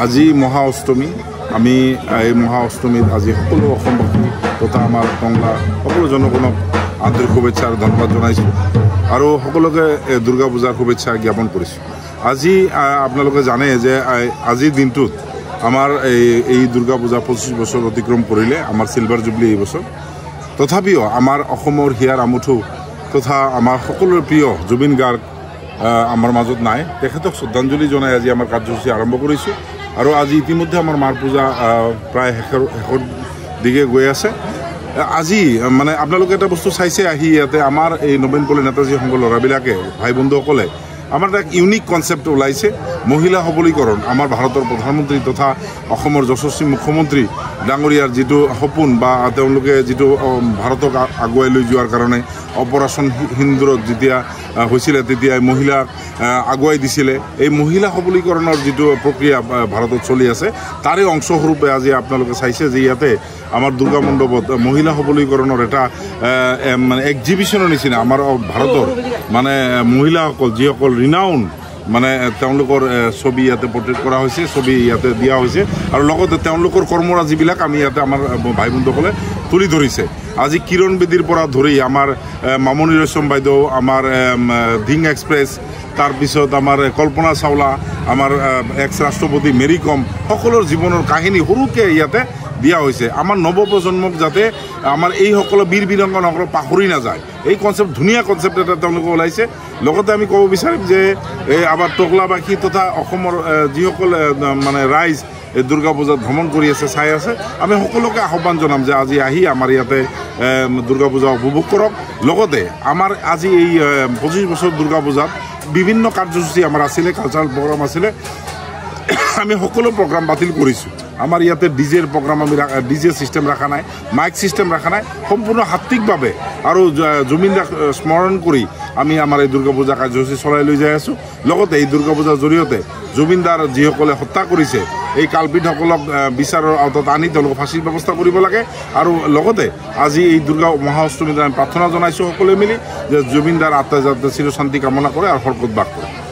আজি মহা অষ্টমী আমি এই মহা অষ্টমীত আজি সকলো অসমবাসী তথা আমাৰ টংলা সকলো জনগণক আন্তৰিক শুভেচ্ছা আৰু ধন্যবাদ জনাইছোঁ আৰু সকলোকে দুৰ্গা পূজাৰ শুভেচ্ছা জ্ঞাপন কৰিছোঁ। আজি আপোনালোকে জানে যে আজিৰ দিনটোত আমাৰ এই দুৰ্গা পূজা 25 বছৰ অতিক্ৰম কৰিলে, আমাৰ চিলভাৰ জুবলি এই বছৰ। তথাপিও আমাৰ অসমৰ হিয়াৰ আমুঠু তথা আমাৰ সকলোৰে প্ৰিয় জুবিন গাৰ্গ আমাৰ মাজত নাই। তেখেতক শ্ৰদ্ধাঞ্জলি জনাই আজি আমাৰ কাৰ্যসূচী আৰম্ভ কৰিছোঁ আৰু আজি ইতিমধ্যে আমাৰ মাৰ পূজা প্ৰায় শেষৰ দিকে গৈ আছে। আজি মানে আপোনালোকে এটা বস্তু চাইছে আহি ইয়াতে আমাৰ এই নবীনপল্লী নেতাজী সংঘৰ ল'ৰাবিলাকে ভাই বন্ধুসকলে আমাৰ এটা ইউনিক কনচেপ্ট ওলাইছে, মহিলা সবলীকৰণ। আমাৰ ভাৰতৰ প্ৰধানমন্ত্ৰী তথা অসমৰ যশস্বী মুখ্যমন্ত্ৰী ডাঙৰীয়াৰ যিটো সপোন বা তেওঁলোকে যিটো ভাৰতক আগুৱাই লৈ যোৱাৰ কাৰণে অপাৰেশ্যন সিন্দুৰত যেতিয়া হৈছিলে তেতিয়া মহিলাক আগুৱাই দিছিলে। এই মহিলা সবলীকৰণৰ যিটো প্ৰক্ৰিয়া ভাৰতত চলি আছে তাৰে অংশস্বৰূপে আজি আপোনালোকে চাইছে যে ইয়াতে আমাৰ দুৰ্গা মণ্ডপত মহিলা সবলীকৰণৰ এটা মানে এক্সিবিশ্যনৰ নিচিনা আমাৰ ভাৰতৰ মানে মহিলাসকল যিসকল ৰিনাউন মানে তেওঁলোকৰ ছবি ইয়াতে পৰ্ট্ৰেট কৰা হৈছে, ছবি ইয়াতে দিয়া হৈছে আৰু লগতে তেওঁলোকৰ কৰ্মৰাজিবিলাক আমি ইয়াতে আমাৰ ভাই বন্ধুসকলে তুলি ধৰিছে। আজি কিৰণ বেদীৰ পৰা ধৰি আমাৰ মামনি ৰয়ছম বাইদেউ, আমাৰ ধিং এক্সপ্ৰেছ, তাৰপিছত আমাৰ কল্পনা চাওলা, আমাৰ এক্স ৰাষ্ট্ৰপতি মেৰী কম, সকলোৰ জীৱনৰ কাহিনী সৰুকৈ ইয়াতে দিয়া হৈছে। আমাৰ নৱপ্ৰজন্মক যাতে আমাৰ এইসকল বীৰ বীৰাংগনাসকলক পাহৰি নাযায়, এই কনচেপ্ট ধুনীয়া কনচেপ্ট এটা তেওঁলোকে ওলাইছে। লগতে আমি ক'ব বিচাৰিম যে এই আমাৰ টকলাবাসী তথা অসমৰ যিসকল মানে ৰাইজ এই দুৰ্গা পূজাত ভ্ৰমণ কৰি আছে, চাই আছে, আমি সকলোকে আহ্বান জনাম যে আজি আহি আমাৰ ইয়াতে দুৰ্গা পূজা উপভোগ কৰক। লগতে আমাৰ আজি এই 25 বছৰ দুৰ্গা পূজাত বিভিন্ন কাৰ্যসূচী আমাৰ আছিলে, কালচাৰেল প্ৰগ্ৰাম আছিলে, আমি সকলো প্ৰগ্ৰাম বাতিল কৰিছোঁ। আমাৰ ইয়াতে ডিজেৰ প্ৰগ্ৰাম আমি ডিজে ছিষ্টেম ৰখা নাই, মাইক ছিষ্টেম ৰখা নাই, সম্পূৰ্ণ সাত্বিকভাৱে আৰু জুবিন দাক স্মৰণ কৰি আমি আমাৰ এই দুৰ্গা পূজা কাৰ্যসূচী চলাই লৈ যাই আছোঁ। লগতে এই দুৰ্গা পূজাৰ জৰিয়তে জুবিন দাৰ যিসকলে হত্যা কৰিছে এই কালপিতসকলক বিচাৰৰ আওতাত আনি তেওঁলোকক ফাঁচীৰ ব্যৱস্থা কৰিব লাগে। আৰু লগতে আজি এই দুৰ্গা মহা অষ্টমীত আমি প্ৰাৰ্থনা জনাইছোঁ সকলোৱে মিলি যে জুবিন দাৰ আত্মা যাতে চিৰশান্তি কামনা কৰে আৰু সৰ্গত বাস কৰে।